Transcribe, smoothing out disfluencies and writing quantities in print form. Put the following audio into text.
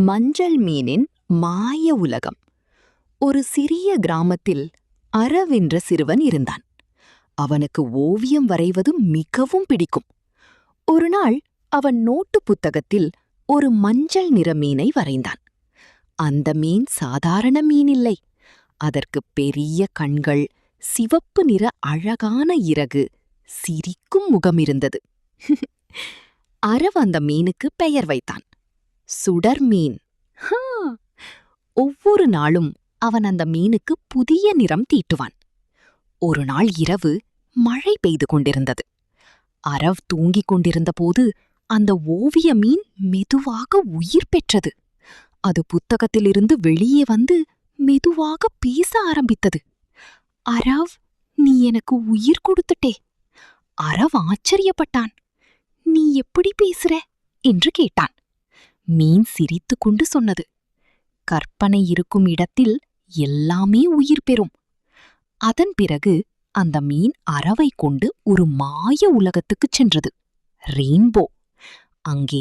மஞ்சள் மீனின் மாய உலகம். ஒரு சிறிய கிராமத்தில் அரவ் என்ற சிறுவன் இருந்தான். அவனுக்கு ஓவியம் வரைவது மிகவும் பிடிக்கும். ஒருநாள் அவன் நோட்டு புத்தகத்தில் ஒரு மஞ்சள் நிற மீனை வரைந்தான். அந்த மீன் சாதாரண மீன் இல்லை. அதற்கு பெரிய கண்கள், சிவப்பு நிற அழகான இறகு, சிரிக்கும் முகம் இருந்தது. அரவ் அந்த மீனுக்கு பெயர் வைத்தான், சுடர் மீன். ஒவ்வொரு நாளும் அவன் அந்த மீனுக்கு புதிய நிறம் தீட்டுவான். ஒரு நாள் இரவு மழை பெய்து கொண்டிருந்தது. அரவ் தூங்கிக் கொண்டிருந்தபோது அந்த ஓவிய மீன் மெதுவாக உயிர் பெற்றது. அது புத்தகத்திலிருந்து வெளியே வந்து மெதுவாக பேச ஆரம்பித்தது. அரவ், நீ எனக்கு உயிர் கொடுத்துட்டே. அரவ் ஆச்சரியப்பட்டான். நீ எப்படி பேசுற என்று கேட்டான். மீன் சிரித்துக்கொண்டு சொன்னது, கற்பனை இருக்கும் இடத்தில் எல்லாமே உயிர் பெறும். அதன் பிறகு அந்த மீன் அரவை கொண்டு ஒரு மாய உலகத்துக்குச் சென்றது, ரெயின்போ. அங்கே